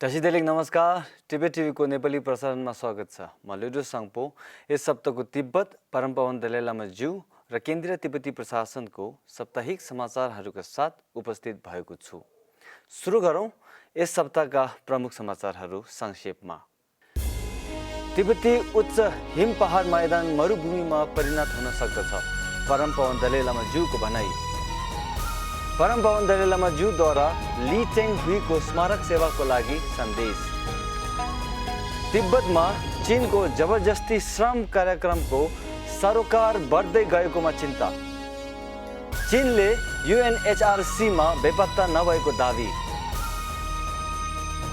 दर्शक नमस्कार, टिबेट टिभीको नेपाली प्रसारणमा स्वागत छ। म लुडो साङपो यस सप्ताहको तिब्बत परमपवन दलाई लामा ज्यू र केन्द्रीय तिब्बती प्रशासनको साप्ताहिक समाचारहरूका साथ उपस्थित भएको छु। सुरु गरौँ यस सप्ताहका प्रमुख समाचारहरू संक्षेपमा। तिब्बती उच्च हिम पहाड मैदान मरुभूमिमा परिणत हुन सक्दछ, परमपवन दलाई लामा ज्यूको भनाई। परमपवन दलाई लामा ज्यूद्वारा ली टेङ हुईको स्मारक सेवाको लागि सन्देश। तिब्बतमा चीनको जबरजस्ती श्रम कार्यक्रमको सरोकार बढ्दै गएकोमा चिन्ता। चीनले UNHRCमा बेपत्ता नभएको दावी।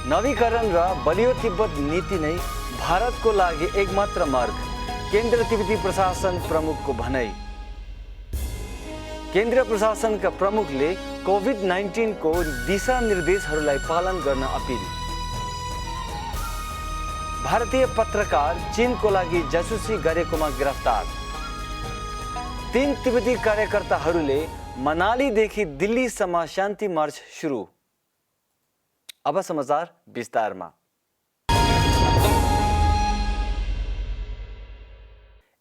नवीकरण र बलियो तिब्बत नीति नै भारतको लागि एकमात्र मार्ग, केन्द्र तिब्बती प्रशासन प्रमुखको भनाई। केन्द्रीय प्रशासनका प्रमुखले कोभिड-19 को दिशानिर्देशहरूलाई पालन गर्न अपिल। भारतीय पत्रकार चीनको लागि जासुसी गरेकोमा गिरफ्तार। 3 तिब्बती कार्यकर्ताहरूले मनालीदेखि दिल्लीसम्म शान्ति मार्च सुरु। अब समाचार विस्तारमा।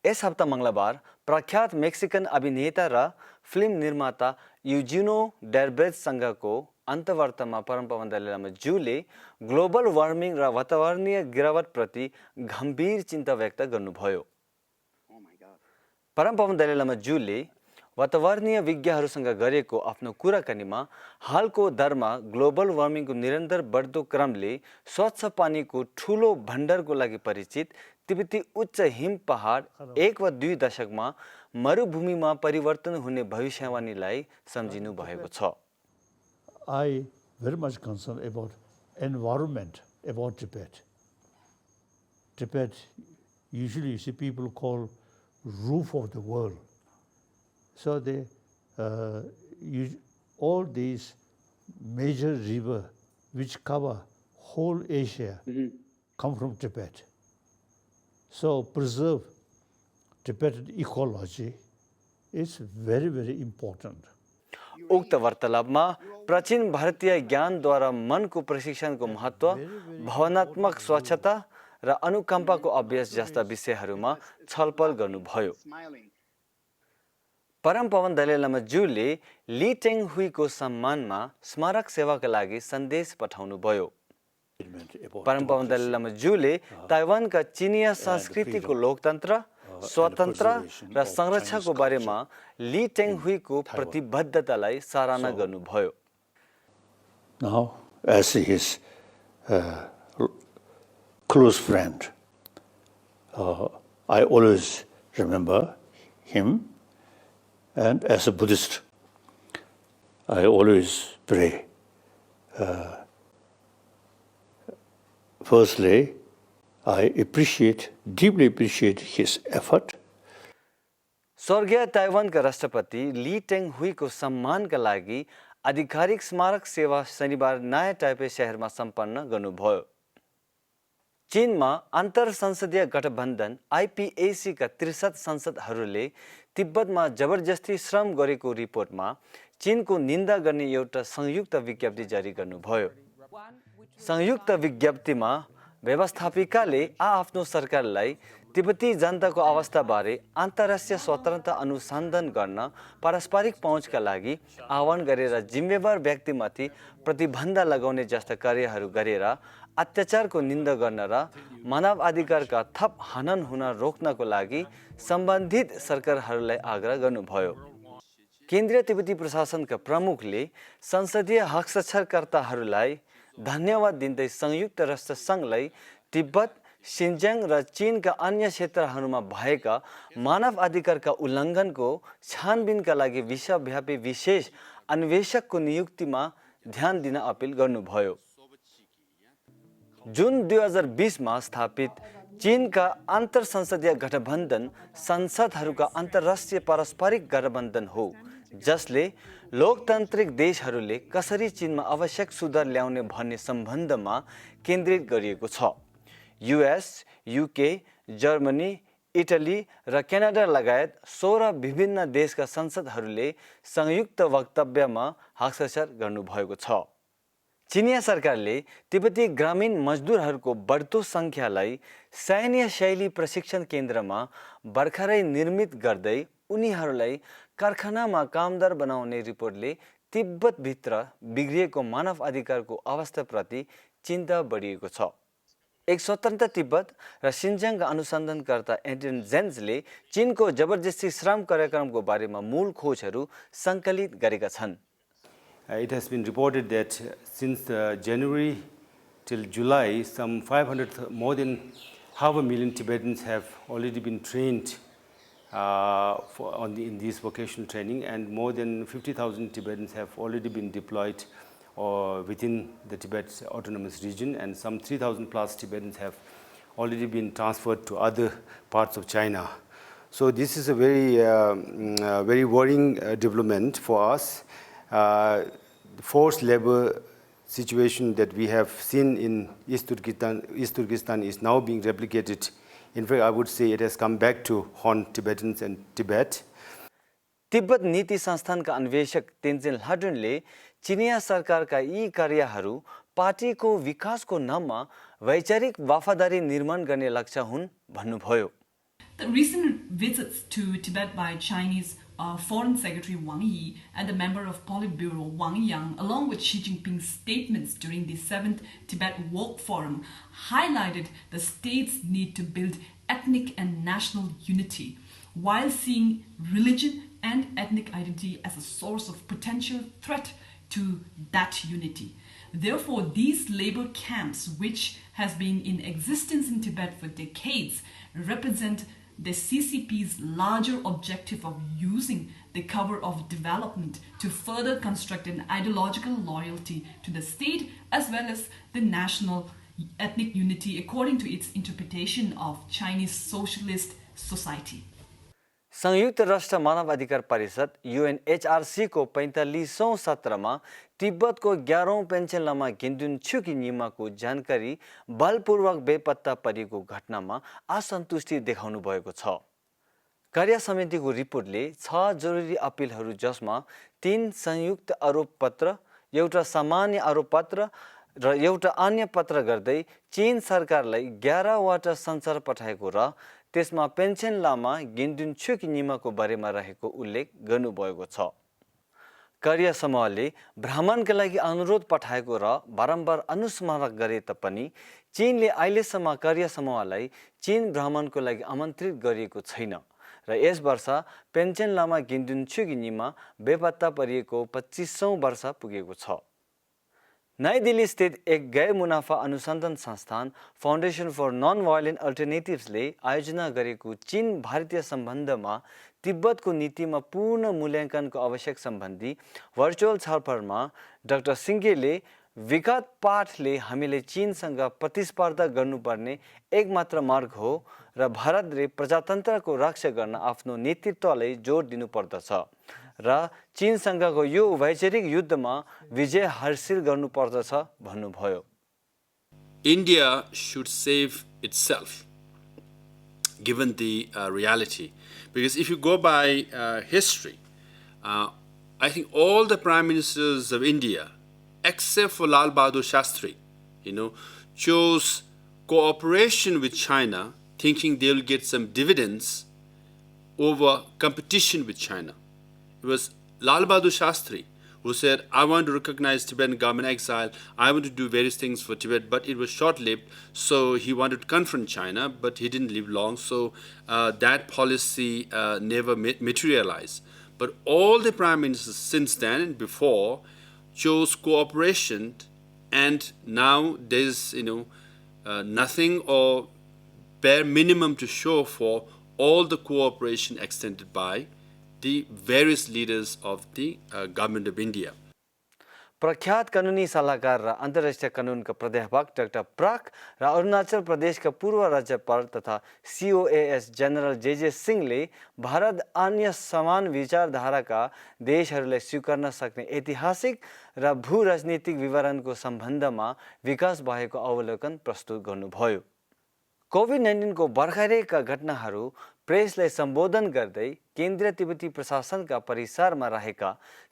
यस हप्ता मंगलबार प्रख्यात मेक्सिकन अभिनेता र फिल्म निर्माता युजिनो डेर्बेजसँगको अन्तर्वार्तामा परमपवन दलाई लामा ज्यूले ग्लोबल वार्मिङ र वातावरणीय गिरावटप्रति गम्भीर चिन्ता व्यक्त गर्नुभयो। परमपवन दलाई लामा ज्यूले वातावरणीय विज्ञहरूसँग गरेको आफ्नो कुराकानीमा हालको दरमा ग्लोबल वार्मिङको निरन्तर बढ्दो क्रमले स्वच्छ पानीको ठूलो भण्डारको लागि परिचित तिब्बती उच्च हिम पहाड 1 वा 2 दशकमा मरुभूमिमा परिवर्तन हुने भविष्यवाणीलाई सम्झिनु भएको छ। I very much concerned about environment, about Tibet. Tibet, usually you see people call roof of the world. So they, all these major rivers which cover whole Asia come from Tibet. So preserve Tibetan ecology is very, very important. उक्त वार्तालापमा प्राचीन भारतीय ज्ञानद्वारा मनको प्रशिक्षणको महत्त्व, भावनात्मक स्वच्छता र अनुकम्पाको अभ्यास जस्ता विषयहरूमा छलफल गर्नुभयो। परमपवन दलाई लामा ज्यूले ली टेङ हुईको सम्मानमा स्मारक सेवाका लागि सन्देश पठाउनुभयो। परमपवन दलाई लामा ज्यूले ताइवानका चिनिया संस्कृतिको लोकतन्त्र, स्वतन्त्र र संरक्षणको बारेमा ली टेङ हुईको प्रतिबद्धतालाई सराहना गर्नुभयो। Now, as his close friend, I always remember him, and as a Buddhist, I always pray. Firstly, I deeply appreciate his effort. स्वर्गीय ताइवानका राष्ट्रपति ली टेङ हुईको सम्मानका लागि आधिकारिक स्मारक सेवा शनिबार नयाँ टाइपे शहरमा सम्पन्न गर्नुभयो। चीनमा अन्तर संसदीय गठबन्धन IPAC का 63 संसदहरूले तिब्बतमा जबरजस्ती श्रम गरेको रिपोर्टमा चीनको निन्दा गर्ने एउटा संयुक्त विज्ञप्ति जारी गर्नुभयो। संयुक्त विज्ञप्तिमा व्यवस्थापिकाले आफ्नो सरकारलाई तिब्बती जनताको अवस्थाबारे अन्तर्राष्ट्रिय स्वतन्त्रता अनुसन्धान गर्न पारस्परिक पहुँचका लागि आह्वान गरेर जिम्मेवार व्यक्तिमाथि प्रतिबन्ध लगाउने जस्ता कार्यहरू गरेर अत्याचारको निन्दा गर्न र मानव अधिकारका थप हनन हुन रोक्नको लागि सम्बन्धित सरकारहरूलाई आग्रह गर्नुभयो। केन्द्रीय तिब्बती प्रशासनका प्रमुखले संसदीय हस्ताक्षरकर्ताहरूलाई धन्यवाद दिँदै संयुक्त राष्ट्र सङ्घलाई तिब्बत, सिन्ज्याङ र चीनका अन्य क्षेत्रहरूमा भएका मानव अधिकारका उल्लङ्घनको छानबिनका लागि विश्वव्यापी विशेष अन्वेषकको नियुक्तिमा ध्यान दिन अपिल गर्नुभयो। जुन 2020 मा स्थापित चीनका अन्तर संसदीय गठबन्धन संसदहरूका अन्तर्राष्ट्रिय पारस्परिक गठबन्धन हो, जसले लोकतान्त्रिक देशहरूले कसरी चीनमा आवश्यक सुधार ल्याउने भन्ने सम्बन्धमा केन्द्रित गरिएको छ। US, UK, जर्मनी, इटली र क्यानाडा लगायत 16 विभिन्न देशका संसदहरूले संयुक्त वक्तव्यमा हस्ताक्षर गर्नुभएको छ। चिनिया सरकारले तिब्बती ग्रामीण मजदुरहरूको बढ्दो सङ्ख्यालाई सैन्य शैली प्रशिक्षण केन्द्रमा भर्खरै निर्मित गर्दै उनीहरूलाई कारखानामा कामदार बनाउने रिपोर्टले तिब्बतभित्र बिग्रिएको मानव अधिकारको अवस्थाप्रति चिन्ता बढिएको छ। एक स्वतन्त्र तिब्बत र सिन्जियाङका अनुसन्धानकर्ता एड्रियन जेन्सले चीनको जबरजस्ती श्रम कार्यक्रमको बारेमा मूल खोजहरू सङ्कलित गरेका छन्। It has been reported that since January till July, more than 500,000 Tibetans have already been trained in this vocational training, and more than 50,000 Tibetans have already been deployed within the Tibet Autonomous Region, and some 3,000 plus Tibetans have already been transferred to other parts of China. So this is a very worrying development for us. The forced labor situation that we have seen in East Turkestan is now being replicated. In fact, I would say it has come back to haunt Tibetans and Tibet. Tibet नीति संस्थानका अन्वेषक Tenjin ल्हाड्रुनले चिनिया सरकारका यी कार्यहरू पार्टीको विकासको नाममा वैचारिक वफादारी निर्माण गर्ने लक्ष्य हुन् भन्नुभयो। The recent visits to Tibet by Chinese Foreign Secretary Wang Yi and the member of Politburo Wang Yang, along with Xi Jinping's statements during the 7th Tibet Walk Forum, highlighted the state's need to build ethnic and national unity, while seeing religion and ethnic identity as a source of potential threat to that unity. Therefore, these labor camps, which has been in existence in Tibet for decades, represent the CCP's larger objective of using the cover of development to further construct an ideological loyalty to the state as well as the national ethnic unity according to its interpretation of Chinese socialist society. संयुक्त राष्ट्र मानव अधिकार परिषद UNHRC को 45औं सत्रमा तिब्बतको 11औं pension लामा गिन्दुन छुकी निमाको जानकारी बलपूर्वक बेपत्ता परेको घटनामा असन्तुष्टि देखाउनु भएको छ। कार्य समितिको रिपोर्टले 6 जरुरी अपिलहरू जसमा 3 संयुक्त आरोप पत्र, एउटा सामान्य आरोप पत्र र एउटा अन्य पत्र गर्दै चीन सरकारलाई 11 वटा संसार पठाएको र त्यसमा पेन्सन लामा गिन्दुन छुकी निमाको बारेमा रहेको उल्लेख गर्नुभएको छ। कार्य समूहले भ्रमणका लागि अनुरोध पठाएको र बारम्बार अनुस्मारक गरे तापनि चीनले अहिलेसम्म कार्य समूहलाई चीन भ्रमणको लागि आमन्त्रित गरिएको छैन र यस वर्ष पेन्सन लामा गिन्दुन छुकी निमा बेपत्ता परिएको 25औं वर्ष पुगेको छ। नई दिल्ली स्थित एक गैर मुनाफा अनुसन्धान संस्थान फाउन्डेसन फर नन भायोलेन्ट अल्टरनेटिभ्सले आयोजना गरेको चीन भारतीय सम्बन्धमा तिब्बतको नीतिमा पूर्ण मूल्याङ्कनको आवश्यक सम्बन्धी भर्चुअल छलफलमा डाक्टर सिङ्गेले विगत पाठले हामीले चीनसँग प्रतिस्पर्धा गर्नुपर्ने एकमात्र मार्ग हो र भारतले प्रजातन्त्रको रक्षा गर्न आफ्नो नेतृत्वलाई जोड दिनुपर्दछ र चीनसँगको यो वैचारिक युद्धमा विजय हासिल गर्नुपर्दछ भन्नुभयो। India should save itself, given the reality. Because if you go by history, I think all the prime ministers of India, except for Lal Bahadur Shastri, chose cooperation with China, thinking they will get some dividends over competition with China. It was Lal Bahadur Shastri who said, I want to recognize Tibetan government exile, I want to do various things for Tibet, but it was short-lived, so he wanted to confront China, but he didn't live long, so that policy never materialized. But all the prime ministers since then and before chose cooperation, and now there's nothing or bare minimum to show for all the cooperation extended by the various leaders of the government of India. प्रख्यात कानुनी सल्लाहकार र अन्तर्राष्ट्रिय कानुनका प्राध्यापक doctor प्राक र अरुणाचल प्रदेशका पूर्व राज्यपाल तथा COAS जनरल JJ सिंहले भारत अन्य समान विचारधाराका देशहरूलाई स्वीकार्न सक्ने ऐतिहासिक र भू-राजनीतिक विवरणको सम्बन्धमा विकास भएको अवलोकन प्रस्तुत गर्नुभयो। कोभिड-19 को भर्खरैका घटनाहरू प्रेसलाई सम्बोधन गर्दै केन्द्रीय तिब्बती प्रशासनका परिसरमा रहेका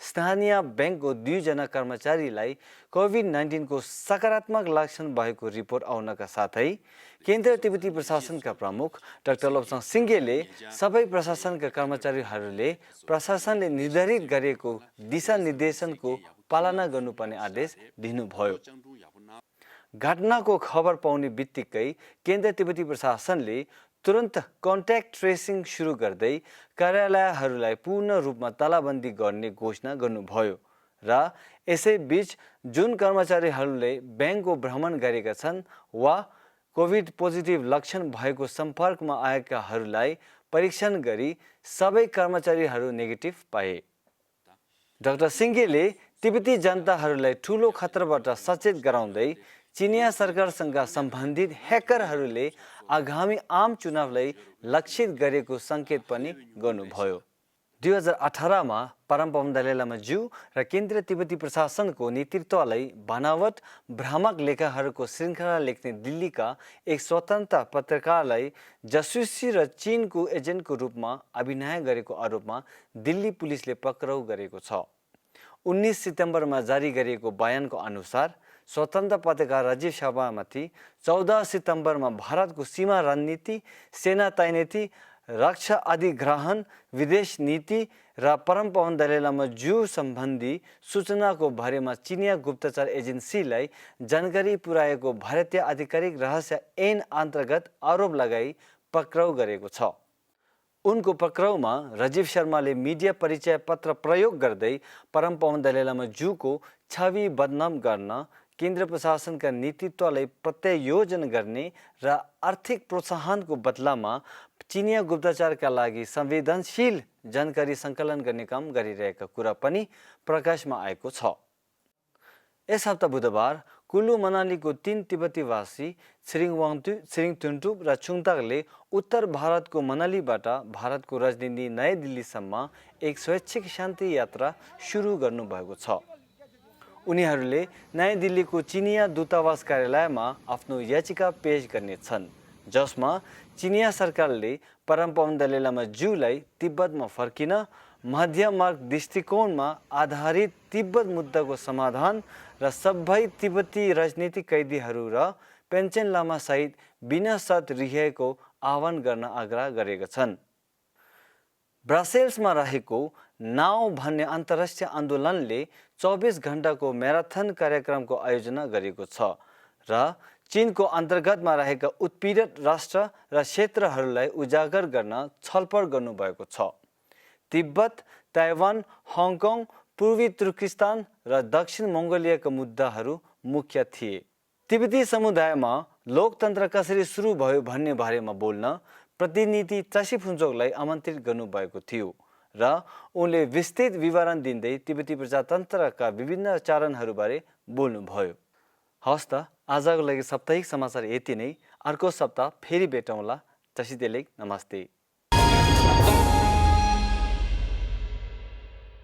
स्थानीय ब्याङ्कको 2 जना कर्मचारीलाई कोभिड-19 को सकारात्मक लक्षण भएको रिपोर्ट आउनका साथै केन्द्रीय तिब्बती प्रशासनका प्रमुख डाक्टर लोप्साङ सिङ्गेले सबै प्रशासनका कर्मचारीहरूले प्रशासनले निर्धारित गरेको दिशानिर्देशनको पालना गर्नुपर्ने आदेश दिनुभयो। घटनाको खबर पाउने बित्तिकै केन्द्रीय तिब्बती प्रशासनले तुरन्त कन्ट्याक्ट ट्रेसिङ सुरु गर्दै कार्यालयहरूलाई पूर्ण रूपमा तालाबन्दी गर्ने घोषणा गर्नुभयो र यसै बीच जुन कर्मचारीहरूले ब्याङ्कको भ्रमण गरेका छन् वा कोभिड पोजिटिभ लक्षण भएको सम्पर्कमा आएकाहरूलाई परीक्षण गरी सबै कर्मचारीहरू नेगेटिभ पाए। डाक्टर सिङ्गेले तिब्बती जनताहरूलाई ठूलो खतराबाट सचेत गराउँदै चिनिया सरकारसँग सम्बन्धित ह्याकरहरूले आगामी आम चुनावलाई लक्षित गरेको सङ्केत पनि गर्नुभयो। 2018 मा परमपवन दलाई लामा ज्यू र केन्द्रीय तिब्बती प्रशासनको नेतृत्वलाई बनावट भ्रामक लेखाहरूको श्रृङ्खला लेख्ने दिल्लीका एक स्वतन्त्र पत्रकारलाई जासुसी र चीनको एजेन्टको रूपमा अभिनय गरेको आरोपमा दिल्ली पुलिसले पक्राउ गरेको छ। 19 सितम्बरमा जारी गरिएको बयानको अनुसार स्वतन्त्र पत्रकार राजीव शर्मामाथि 14 सितम्बरमा भारतको सीमा रणनीति, सेना तैनाती, रक्षा अधिग्रहण, विदेश नीति र परमपवन दलाई लामा ज्यू सम्बन्धी सूचनाको बारेमा चिनिया गुप्तचर एजेन्सीलाई जानकारी पुर्याएको भारतीय आधिकारिक रहस्य ऐन अन्तर्गत आरोप लगाई पक्राउ गरेको छ। उनको पक्राउमा राजीव शर्माले मिडिया परिचय पत्र प्रयोग गर्दै परमपवन दलाई लामा ज्यूको छवि बदनाम गर्न, केन्द्र प्रशासनका नेतृत्वलाई प्रत्यायोजन गर्ने र आर्थिक प्रोत्साहनको बदलामा चिनिया गुप्तचरका लागि संवेदनशील जानकारी सङ्कलन गर्ने काम गरिरहेका कुरा पनि प्रकाशमा आएको छ। यस हप्ता बुधबार कुल्लू मनालीको 3 तिब्बतीवासी छिरिङ वाङतु, छिरिङ तुन्टुप र छुङताकले उत्तर भारतको मनालीबाट भारतको राजधानी नयाँ दिल्लीसम्म एक स्वैच्छिक शान्ति यात्रा सुरु गर्नुभएको छ। उनीहरूले नयाँ दिल्लीको चिनिया दूतावास कार्यालयमा आफ्नो याचिका पेश गर्नेछन्, जसमा चिनिया सरकारले परमपवन दलाई लामा ज्यूलाई तिब्बतमा फर्किन, मध्यमार्ग दृष्टिकोणमा आधारित तिब्बत मुद्दाको समाधान र सबै तिब्बती राजनीतिक कैदीहरू र पेन्सन लामा सहित बिना शर्त रिहाइको आह्वान गर्न आग्रह गरेका छन्। ब्रसेल्समा रहेको नाउ भन्ने अन्तर्राष्ट्रिय आन्दोलनले 24 घण्टाको म्याराथन कार्यक्रमको आयोजना गरेको छ र चीनको अन्तर्गतमा रहेका उत्पीडित राष्ट्र र क्षेत्रहरूलाई उजागर गर्न छलफल गर्नुभएको छ। तिब्बत, ताइवान, हङकङ, पूर्वी तुर्किस्तान र दक्षिण मङ्गोलियाका मुद्दाहरू मुख्य थिए। तिब्बती समुदायमा लोकतन्त्र कसरी सुरु भयो भन्ने बारेमा बोल्न प्रतिनिधि चसी फुन्चोकलाई आमन्त्रित गर्नुभएको थियो र उनले विस्तृत विवरण दिँदै तिब्बती प्रजातन्त्रका विभिन्न चरणहरूबारे बोल्नुभयो। हवस् त, आजको लागि साप्ताहिक समाचार यति नै। अर्को सप्ताह फेरि भेटौँला। तसिदेलेक नमस्ते।